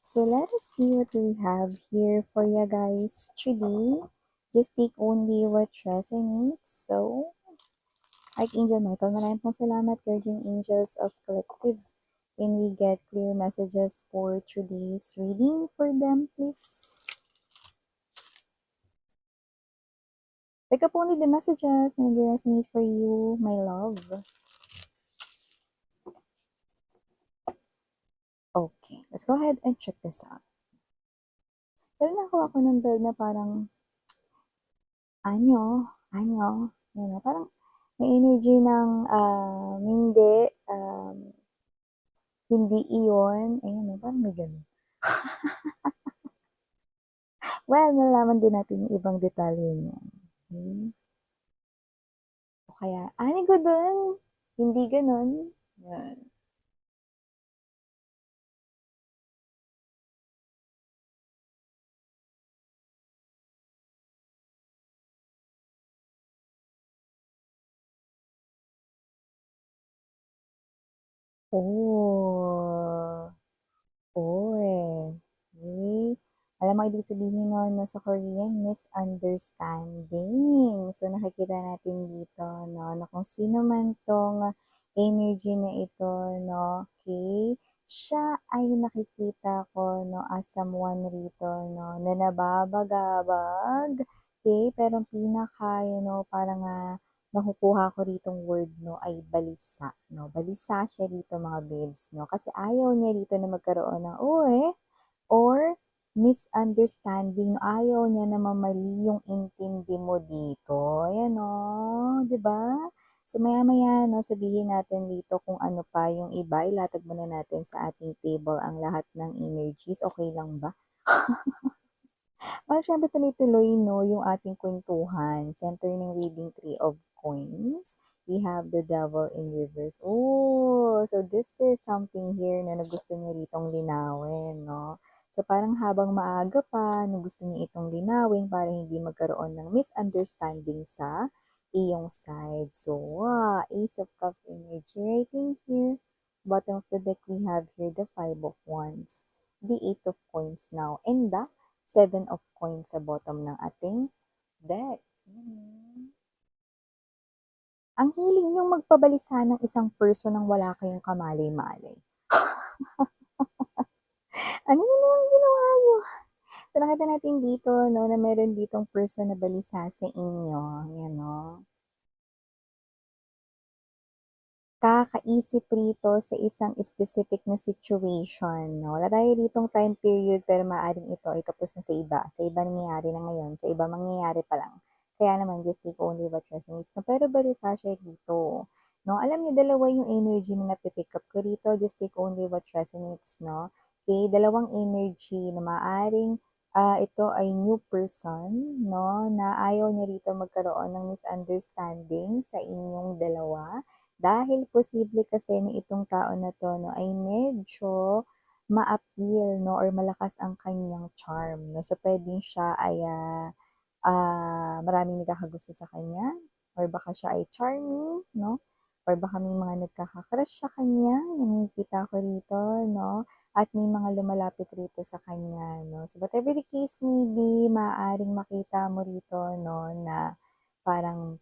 So let us see what we have here for you guys today. Just take only what resonates. So, Archangel Michael, maraming pong salamat, Guardian Angels of Collective. Can we get clear messages for today's reading for them, please? Pick up only the messages and resonate for you, my love. Okay, let's go ahead and check this out. Pero nakuha ko ng bell na parang anyo, parang may energy ng hindi iyon, ayan o, parang may ganun. Well, nalaman din natin yung ibang detalye niyan. Okay? O kaya, ani ko dun, hindi ganun. Yan. Oh. Oy. Okay. Alam mo, ibig sabihin nun, no, sa Korean, misunderstanding. So, nakikita natin dito, no, na kung sino man tong energy na ito, no, okay, siya ay nakikita ko, no, as someone rito, no, na nababagabag, okay, pero pinaka, parang nakukuha ko ritong word, no, ay balisa, no? Balisa siya dito, mga babes, no? Kasi ayaw niya dito na magkaroon ng uwe or misunderstanding. Ayaw niya na mamali yung intindi mo dito. Ayan, no? 'Di ba? So, maya-maya, no, sabihin natin dito kung ano pa yung iba. Ilatag muna natin sa ating table ang lahat ng energies. Okay lang ba? Para syempre tuloy-tuloy, no, yung ating kwentuhan. Center ng reading, Three of Coins. We have the Devil in reverse. Oh, so this is something here na gusto niya ritong linawin, no? So parang habang maaga pa, no, gusto niya itong linawin para hindi magkaroon ng misunderstanding sa iyong side. So, Ace of Cups energy right in here. Bottom of the deck, we have here the Five of Wands, the Eight of Coins now, and the Seven of Coins sa bottom ng ating deck. Ang hiling niyong magpabalisa ng isang person nang wala kayong kamalay-malay. Ano na naman ginawa niyo? So, nakita natin dito, no, na meron ditong person na balisa sa inyo. Yan, no. Kakaisip rito sa isang specific na situation, no? Wala tayo ditong time period, pero maaaring ito ay tapos na sa iba. Sa iba nangyayari na ngayon, sa iba mangyayari pa lang. Kaya naman, just take only what resonates. No? Pero balisa siya dito. No? Alam niyo, dalawa yung energy na napipick up ko rito. Just take only what resonates, no? Okay, dalawang energy na maaaring ito ay new person, no? Na ayaw niya rito magkaroon ng misunderstanding sa inyong dalawa dahil posible kasi na itong tao na 'to 'no, ay medyo ma-appeal 'no, or malakas ang kanyang charm 'no. So, puwedeng siya ay, maraming nagkakagusto sa kanya, or baka siya ay charming 'no, or baka may mga nagkaka-crush sa kanya, yan nakikita ko rito 'no, at may mga lumalapit rito sa kanya 'no. So, whatever the case may be, maaaring makita mo rito 'no, na parang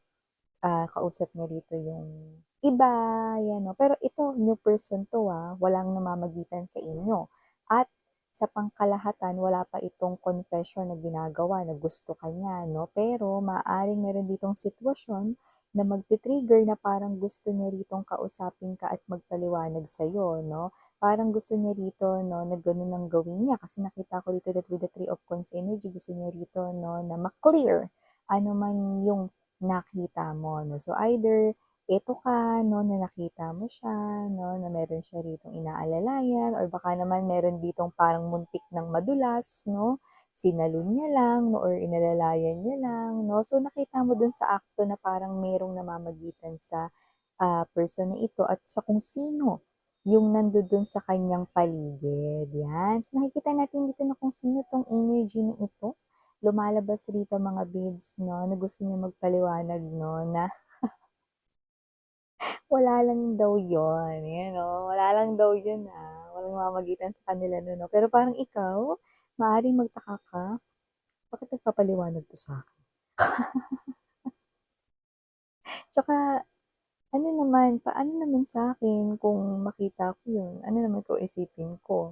kausap niya rito yung iba, yan 'no. Pero ito, new person 'to, walang namamagitan sa inyo. At sa pangkalahatan, wala pa itong confession na ginagawa na gusto ka niya 'no. Pero maaaring meron ditong sitwasyon na magti-trigger na parang gusto niya ritong kausapin ka at magpaliwanag sa'yo 'no. Parang gusto niya rito 'no, na gano'n ang gawin niya kasi nakita ko rito that with the Three of Coins energy, gusto niya rito 'no, na ma-clear ano man yung nakita mo 'no. So either eto ka 'no, na nakita mo siya 'no, na meron siya ritong inaalalayan, or baka naman meron ditong parang muntik ng madulas 'no, sinalun niya lang 'no, or inalalayan niya lang 'no. So nakita mo dun sa akto na parang merong namamagitan sa, person na ito at sa kung sino yung nandudun sa kanyang paligid, 'yan. So nakikita natin dito na kung sino 'tong energy na ito. Lumalabas rito, mga babes 'no, na gusto niya magpaliwanag 'no, na wala lang daw yun, ayan 'no, wala lang daw yun, walang namamagitan sa kanila nun 'no. Pero parang ikaw, maaaring magtaka ka, bakit nagpapaliwanag 'to sa'kin? Tsaka ano naman, paano naman sa'kin kung makita ko yun, ano naman kung isipin ko?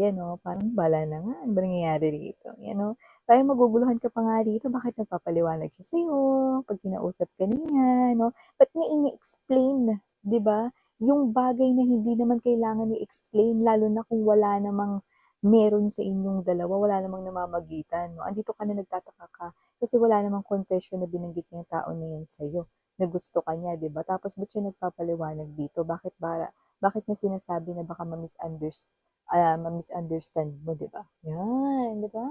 'Yan 'no, parang bahala na nga, ano ba nangyayari rito, 'yan 'no. Parang maguguluhan ka pa nga rito, bakit nagpapaliwanag siya sa'yo 'pag kinausap ka niya 'no, ba't niya ini-explain, 'di ba, yung bagay na hindi naman kailangan i-explain lalo na kung wala namang meron sa inyong dalawa, wala namang namamagitan 'no. Andito ka na nagtataka ka kasi wala namang confession na binanggit niyang tao na 'yan sa'yo, na gusto ka niya, 'di ba? Tapos ba't siya nagpapaliwanag dito, bakit niya sinasabi na baka ma-misunderstand mo, 'di ba? 'Yan, 'di ba?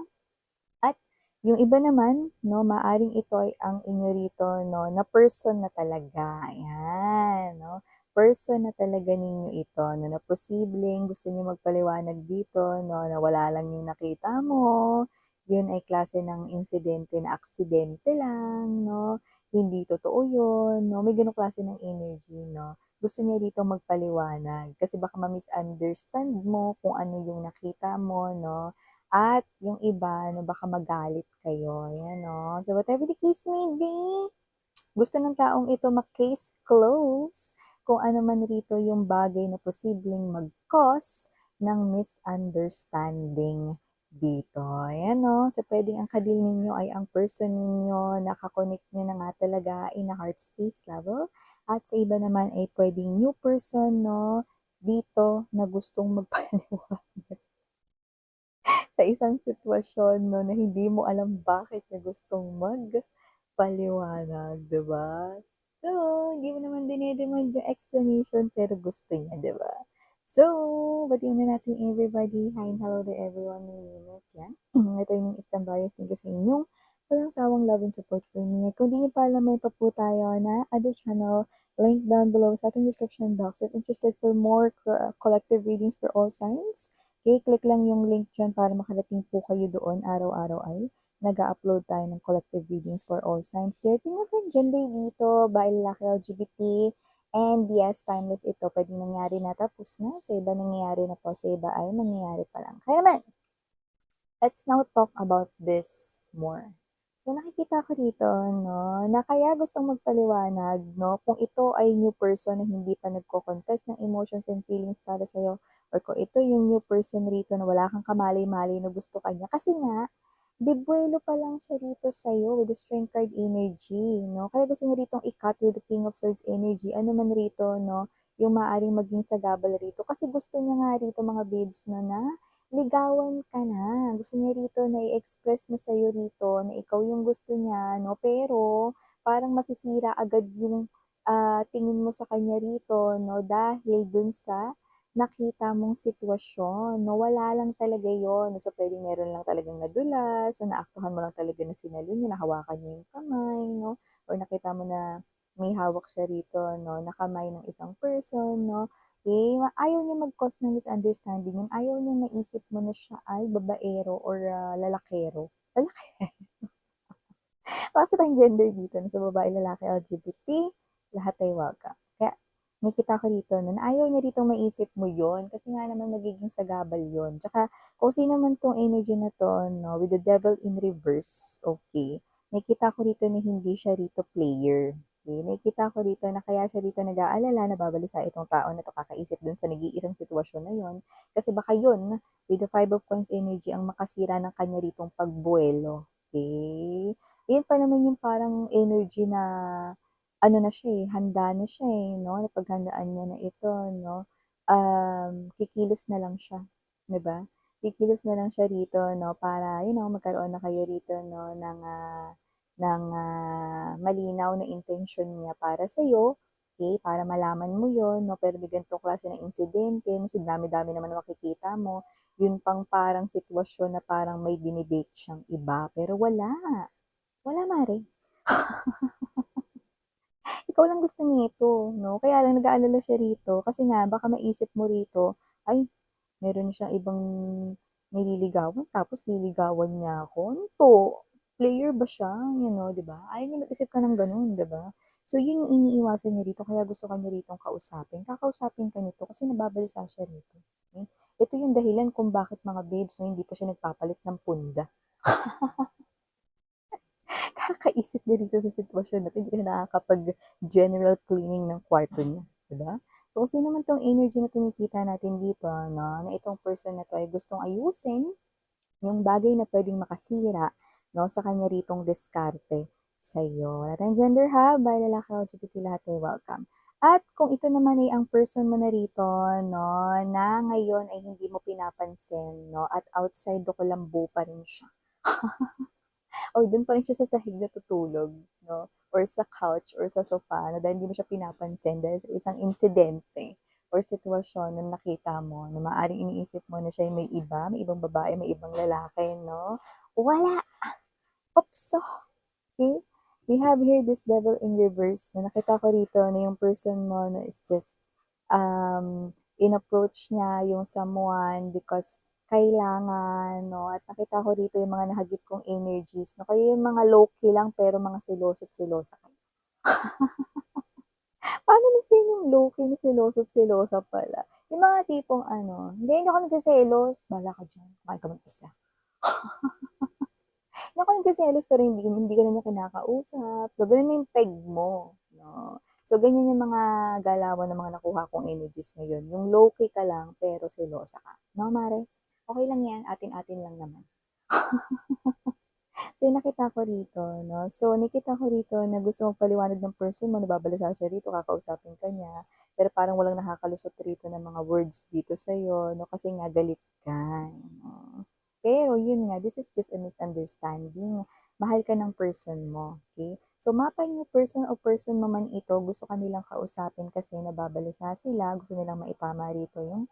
At yung iba naman 'no, maaaring ito ay ang inyo rito 'no, na person na talaga, ayan 'no. Person na talaga ninyo ito 'no, na posibleng gusto niyo magpaliwanag dito 'no, na wala lang yung nakita mo, yun ay klase ng insidente na aksidente lang 'no, hindi totoo yun 'no, may gano'ng klase ng energy 'no. Gusto niya rito magpaliwanag kasi baka ma-misunderstand mo kung ano yung nakita mo 'no. At yung iba 'no, baka magalit kayo, ayan 'no. So whatever the case may be, gusto ng taong ito ma-case close kung ano man rito yung bagay na posibleng mag-cause ng misunderstanding dito, ayan 'no. So puwedeng ang ka-deal ninyo ay ang person ninyo, naka-connect niyo na nga talaga in a heart space level at sa iba naman ay puwedeng new person 'no, dito na gustong magpaliwanag sa isang sitwasyon 'no, na hindi mo alam bakit niya gustong magpaliwanag, 'di ba? So, hindi mo naman dine-demand yung explanation pero gusto niya, 'di ba? So, batiin na natin everybody. Hi and hello to everyone. My name is Yan. Ito yung Istambayos. Thank you sa inyong walang sawang love and support for me. Kung di niyo pa alam, may pa po tayo na other channel, link down below sa ating description box. If interested for more collective readings for all signs, okay, click lang yung link dyan para makarating po kayo doon. Araw-araw ay nag-upload tayo ng collective readings for all signs. There, tingnan ko yung gender dito, by lalaki, LGBT, and yes, timeless ito. Pwedeng nangyari na tapos na. Sa iba nangyayari na po, sa iba ay nangyayari pa lang. Kaya naman, let's now talk about this more. So nakikita ko dito 'no, na kaya gustong magpaliwanag 'no, kung ito ay new person na hindi pa nagko-confess ng emotions and feelings para sa'yo or kung ito yung new person rito na wala kang kamalay-malay na gusto ka niya. Kasi nga, bibuelo pa lang siya rito sa'yo with the strength card energy 'no, kaya gusto niya ritong i-cut with the King of Swords energy. Ano man rito 'no, yung maaaring maging sagabal rito kasi gusto niya nga rito mga babes 'no, na ligawan ka na. Gusto niya rito na i-express na sa'yo rito na ikaw yung gusto niya 'no, pero parang masisira agad yung, tingin mo sa kanya rito 'no, dahil dun sa nakita mong sitwasyon 'no, wala lang talaga yun. So, puwedeng meron lang talagang nadulas, so naaktuhan mo lang talaga na sinalo niya, nahawakan niya yung kamay 'no, or nakita mo na may hawak siya rito 'no, na kamay ng isang person 'no. Eh, ayaw niya mag-cause ng misunderstanding yun, ayaw niyang maisip mo na siya ay babaero or, lalakero. Basta tayong gender dito na sa babae, lalaki, LGBT, lahat ay welcome. Kaya nakikita ko dito na ayaw niya ditong maisip mo yon kasi nga naman magiging sagabal yon. Tsaka kung sino man 'tong energy na 'to 'no, with the devil in reverse, okay, nakikita ko rito na hindi siya rito player. Okay, nakikita ko rito na kaya siya rito nag-aalala, nababalisa itong tao na 'to kakaisip dun sa nag-iisang sitwasyon na yon. Kasi baka yun, with the Five of Coins energy ang makasira ng kanya ritong pagbuwelo. Okay. Yun pa naman yung parang energy na ano na siya, eh, handa na siya, eh, 'no, napaghandaan niya na ito 'no, kikilos na lang siya, 'di ba? Kikilos na lang siya rito 'no, para magkaroon na kayo rito 'no ng malinaw na intensyon niya para sa'yo, okey, para malaman mo yun 'no, pero may ganitong klase ng insidente 'no, sa dami-dami naman ng makikita mo, yun pang parang sitwasyon na parang may dine-date siyang iba, pero wala. Wala mare, ikaw lang gusto nito 'no, kaya lang nag-aalala siya rito kasi nga baka maisip mo rito, "Ay meron na siyang ibang nililigawan tapos liligawan niya ako, ano 'to, player ba siya?" You know, 'di ba? Ayaw niya mag-isip ka ng gano'n, 'di ba? So yun yung iniiwasan niya rito kaya gusto ka niya ritong kausapin, kakausapin ka nito kasi nababalisa siya rito. Hmm, ito yung dahilan kung bakit mga babes 'no, hindi pa siya nagpapalit ng punda. Kakaisip niya dito sa sitwasyon na 'to, hindi na nakakapag-general cleaning ng kwarto niya, 'di ba? So, kung sino man 'tong energy na kinikita natin dito 'no, na itong person na 'to ay gustong ayusin yung bagay na puwedeng makasira 'no, sa kanya ritong diskarte sa'yo. Wala tayong gender ha, by lalaki, LGBT lahat ay welcome. At kung ito naman ay ang person mo na rito 'no, na ngayon ay hindi mo pinapansin 'no, at outside do Kulambo pa rin siya. Or dun pa rin siya sa sahig natutulog 'no, or sa couch or sa sofa na dahil hindi mo siya pinapansin dahil sa isang insidente or sitwasyon na nakita mo na maaaring iniisip mo na siya ay may iba, may ibang babae, may ibang lalaki 'no. Wala, opso, okey? We have here this devil in reverse na nakita ko rito na yung person mo na is just in-approach niya yung someone because kailangan 'no, at nakita ko rito yung mga nahagip kong energies 'no, kayo yung mga low-key lang pero mga seloso't selosa kayo. Paano na sa inyong low-key na seloso't selosa pala? Yung mga tipong ano, hindi ako nagseselos, bahala ka diyan, kumain ka mag-isa." Hindi ako nagseselos pero hindi ka na niya kinakausap, so ganun na yung peg mo 'no. So ganyan yung mga galawan ng mga nakuha kong energies ngayon, yung low-key ka lang pero selosa ka, 'no mare? Okey lang yan, atin-atin lang naman. So yung nakita ko rito 'no, so nakita ko rito na gusto magpaliwanag ng person mo, nababalisa siya rito, kakausapin ka niya, pero parang walang nakakalusot rito ng mga words dito sa'yo 'no, kasi nga galit ka, 'no. Pero yun nga, this is just a misunderstanding. Mahal ka ng person mo, okey? So mapan yung person o person mo man ito, gusto ka nilang kausapin kasi nababalisa sila, gusto nilang maitama rito yung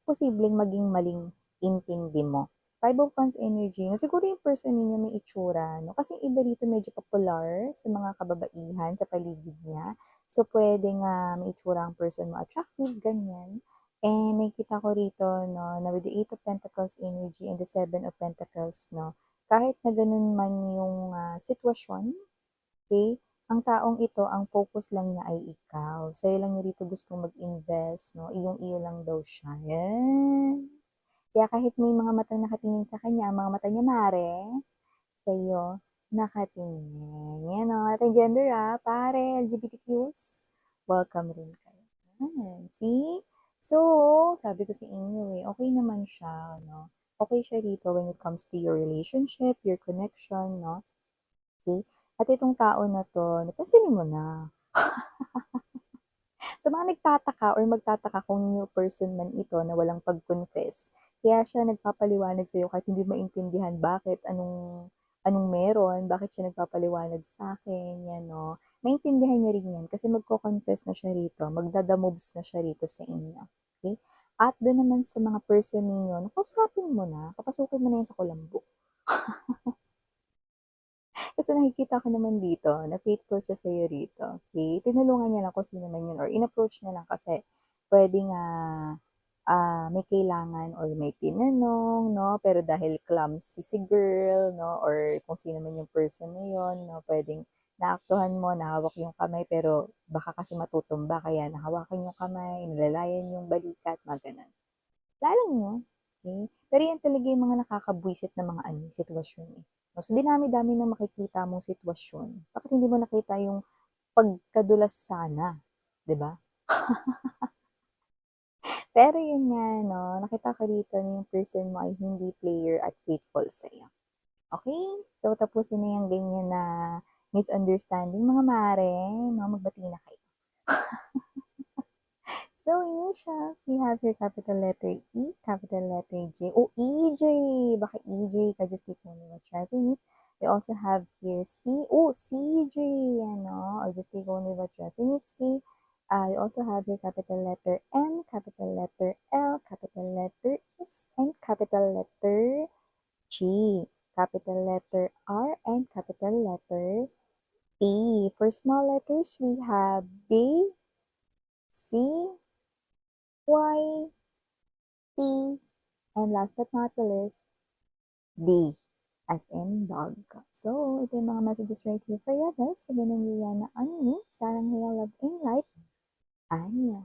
posibleng maging maling intindi mo. Five of Wands energy, no, siguro yung person ninyo may itsura, no? Kasi yung iba dito medyo popular sa mga kababaihan sa paligid niya. So, pwede nga may itsura ang person mo attractive, ganyan. And nakikita ko rito, no, na with the Eight of Pentacles energy and the Seven of Pentacles, no, kahit na ganun man yung sitwasyon, okey, ang taong ito ang focus lang niya ay ikaw. Sa'yo lang niya rito gustong mag-invest 'no, iyong-iyo lang daw siya, yes. Kaya kahit may mga matang nakatingin sa kanya, ang mga mata niya mare, sa'yo nakatingin. 'Yan o, ating gender pare LGBTQs, welcome rin kayo. Yan, see? So, sabi ko sa inyo, okey naman siya 'no, okey siya rito when it comes to your relationship, your connection 'no. Okey? At itong tao na 'to, pansinin mo na. Sa mga nagtataka or magtataka kung new person man ito na walang pag-confess, kaya siya nagpapaliwanag sa'yo kahit hindi maintindihan bakit, anong anong meron, bakit siya nagpapaliwanag sa'kin, 'yan 'no. Maintindihan niyo rin 'yan kasi magko-confess na siya rito, moves na siya rito sa inyo, okey? At do'n naman sa mga person ninyo, kausapin mo na, papasukin mo na 'yan sa kulambo. Kasi nakikita ko naman dito na faithful siya sa'yo rito, okey? Tinulungan niya lang kung sino man yun or in-approach niya lang kasi puwedeng, may kailangan or may tinanong 'no, pero dahil clumsy si girl 'no, or kung sino man yung person na yun 'no, puwedeng naaktuhan mo, nahawak yung kamay pero baka kasi matutumba kaya nahawakan yung kamay, nilalayan yung balikat, mga gano'n. Lalang niyo, okey? Pero yan talaga yung mga nakakabwisit na mga ano, sitwasyon, eh. Oh, sa dinami-dami ng makikita mong sitwasyon, bakit hindi mo nakita yung pagkadulas sana, 'di ba? Pero yun nga 'no, nakita ko dito na yung person mo ay hindi player at faithful sa'yo. Okey? So, tapusin na yang ganyan na misunderstanding mga mare 'no, magbati na kayo. So, initials, we have here capital letter E, capital letter J. Oh, EJ! Baka EJ ka, just take only what resonates. We also have here C. Oh, CJ, ano, or just take only what resonates. Okay. We also have here capital letter M, capital letter L, capital letter S, and capital letter G, capital letter R, and capital letter P. For small letters, we have B, C, Y, T, and last but not the least, D, as in dog. So, ito yung mga messages right here for you guys. So, ganun yung na on me. Sarang hair, love, and light. Anya.